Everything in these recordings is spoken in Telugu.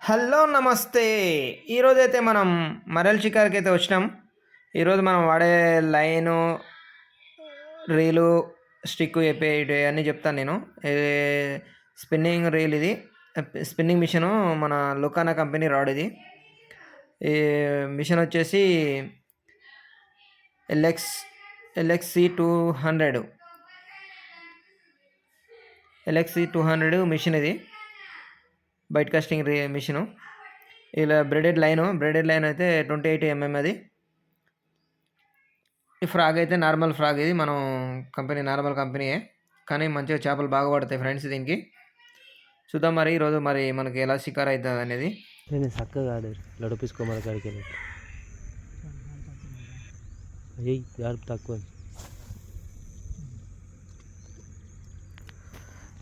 హలో నమస్తే. ఈరోజైతే మనం మరల్ షికార్‌కైతే వచ్చినాం. ఈరోజు మనం వాడే లైను, రీలు, స్టిక్కు చెప్పేటివి అన్నీ చెప్తాను నేను. ఇది స్పిన్నింగ్ రీల్ ఇది. స్పిన్నింగ్ మిషను మన లుకానా కంపెనీ రాడ్ ఇది. ఈ మిషన్ వచ్చేసి ఎల్ఎక్స్ ఎల్ఎక్స్‌సి 200 ఎల్ఎక్స్‌సి 200 మిషన్ ఇది. Bait casting machine. ఇలా బ్రెడెడ్ లైన్ అయితే 28 ఎంఎం అది. ఈ ఫ్రాగ్ అయితే నార్మల్ ఫ్రాగ్ ఇది. మనం నార్మల్ కంపెనీయే. కానీ మంచిగా చేపలు బాగా పడతాయి ఫ్రెండ్స్ దీనికి. చూద్దాం మరి ఈరోజు మనకి ఎలా షికారు అవుతుంది అనేది. నేను చక్కగా ఆడు లడిపించుకోమని కాడికి వెళ్ళి అయ్యి గాడుపు తక్కువ.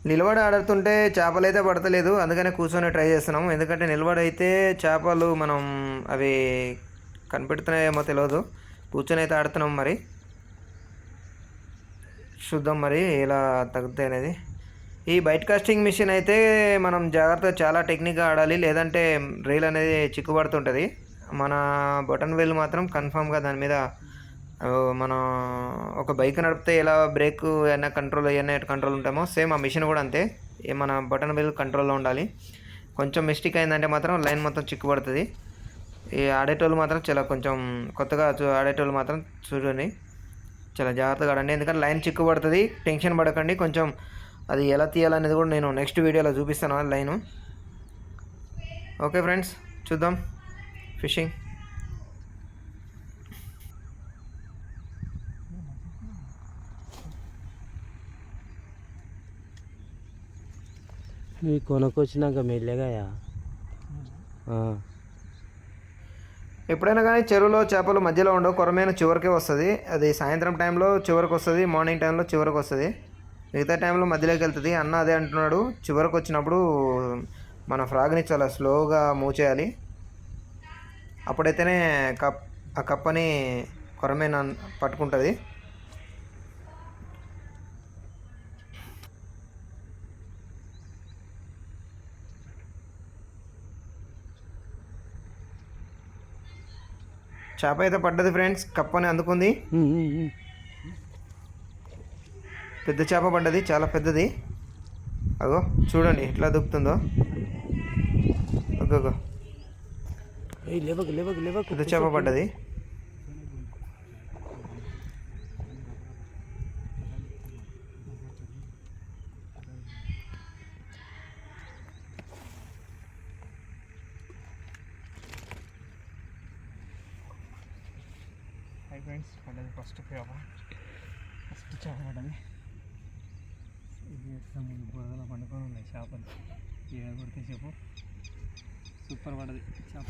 నిలబడి ఆడుతుంటే చేపలు అయితే పడతలేదు, అందుకనే కూర్చొని ట్రై చేస్తున్నాము. ఎందుకంటే నిలబడి అయితే చేపలు అవి కనిపెడుతున్నాయేమో తెలియదు. కూర్చొని అయితే ఆడుతున్నాం. మరి చూద్దాం మరి ఎలా తగ్గుతాయి అనేది. ఈ బైట్ కాస్టింగ్ మిషన్ అయితే మనం జాగ్రత్తగా చాలా టెక్నిక్గా ఆడాలి, లేదంటే రైల్ అనేది చిక్కుబడుతుంటుంది. మన బటన్ వేల్ మాత్రం కన్ఫామ్గా దాని మీద మనం ఒక బైక్ నడిపితే ఎలా బ్రేక్ ఏమైనా కంట్రోల్ ఉంటామో సేమ్ ఆ మిషన్ కూడా అంతే. మన బటన్ వేల్ కంట్రోల్లో ఉండాలి. కొంచెం మిస్టేక్ అయిందంటే మాత్రం లైన్ మొత్తం చిక్కుబడుతుంది. ఈ ఆడేటోళ్ళు మాత్రం చాలా కొంచెం కొత్తగా ఆడేటోళ్ళు మాత్రం చూడండి, చాలా జాగ్రత్తగా ఆడండి. ఎందుకంటే లైన్ చిక్కుబడుతుంది. టెన్షన్ పడకండి. కొంచెం అది ఎలా తీయాలనేది కూడా నేను నెక్స్ట్ వీడియోలో చూపిస్తాను లైను. ఓకే ఫ్రెండ్స్, చూద్దాం ఫిషింగ్. మీ కొనుక్కొచ్చినాక మెల్లగాయా ఎప్పుడైనా కానీ చెరువులో చేపలు మధ్యలో ఉండవు, కొరమైన చివరికే వస్తుంది. అది సాయంత్రం టైంలో చివరికి వస్తుంది, మార్నింగ్ టైంలో చివరికి వస్తుంది, మిగతా టైంలో మధ్యలోకి వెళ్తుంది. అన్న అదే అంటున్నాడు, చివరికి వచ్చినప్పుడు మన ఫ్రాగ్ని చాలా స్లోగా మూవ్ చేయాలి. అప్పుడైతేనే ఆ కప్పని కొరమైన పట్టుకుంటుంది. చేప అయితే పడ్డది ఫ్రెండ్స్, కప్పని అందుకుంది. పెద్ద చేప పడ్డది, చాలా పెద్దది. అగో చూడండి ఎట్లా దూకుతుందో. అగో పెద్ద చేప పడ్డది. హాయ్ ఫ్రెండ్స్, పడ్డది ఫస్ట్ చేప పడ్డది. ఇది బురదలో పండుకొని ఉన్నాయి చేపలు. ఏ కొడితే చెప్పు, సూపర్ పడ్డది చేప.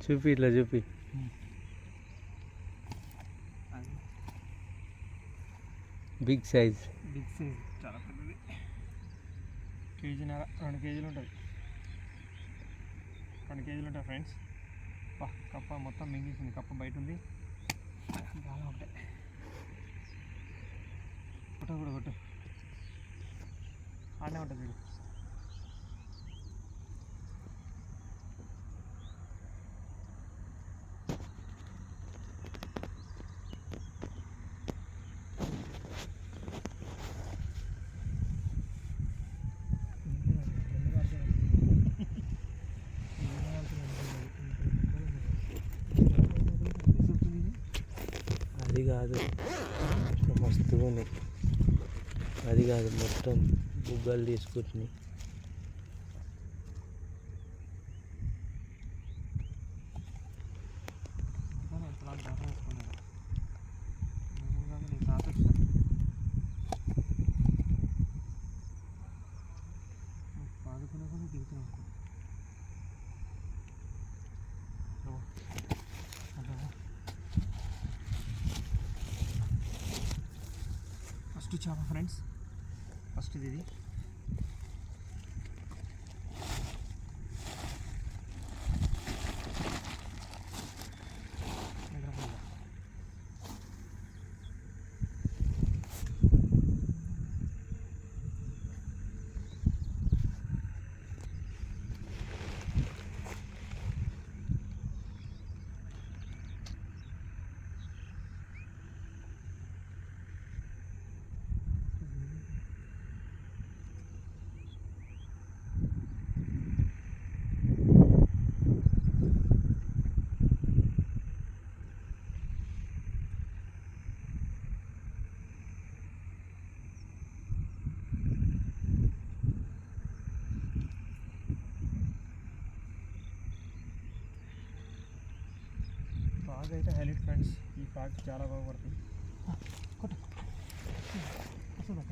చూపి ఇట్లా చూపి. బిగ్ సైజ్ చాలా పెద్దది. కేజీన్నర 2 కేజీలు ఉంటుంది. 2 కేజీలు ఉంటాయి ఫ్రెండ్స్. కప్ప మొత్తం మింగేసింది. కప్ప బయట ఉంది, బాగా ఉంటాయి. కొట్టు ఆడనే ఉంటుంది వీడు. అది కాదు, మస్తుగా ఉన్నాయి. అది కాదు, మొత్తం బుగ్గలు తీసుకుంటున్నాయి. ఫస్ట్ చేప ఫ్రెండ్స్, ఫస్ట్ ఇది. ఫ్రాగ్ అయితే హైలైట్ ఫ్రెండ్స్. ఈ ఫ్రాగ్ చాలా బాగా పడుతుంది. కొట్టు వస్తుందా?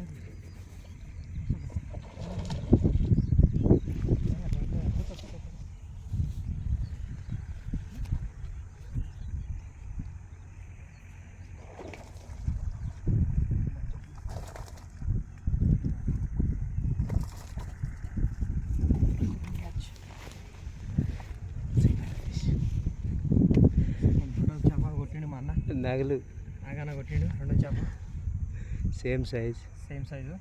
చేప కొట్టిండు మా అన్న. నగలు ఆగాన కొట్టిండు రెండో చేప సేమ్ సైజ్. Same size.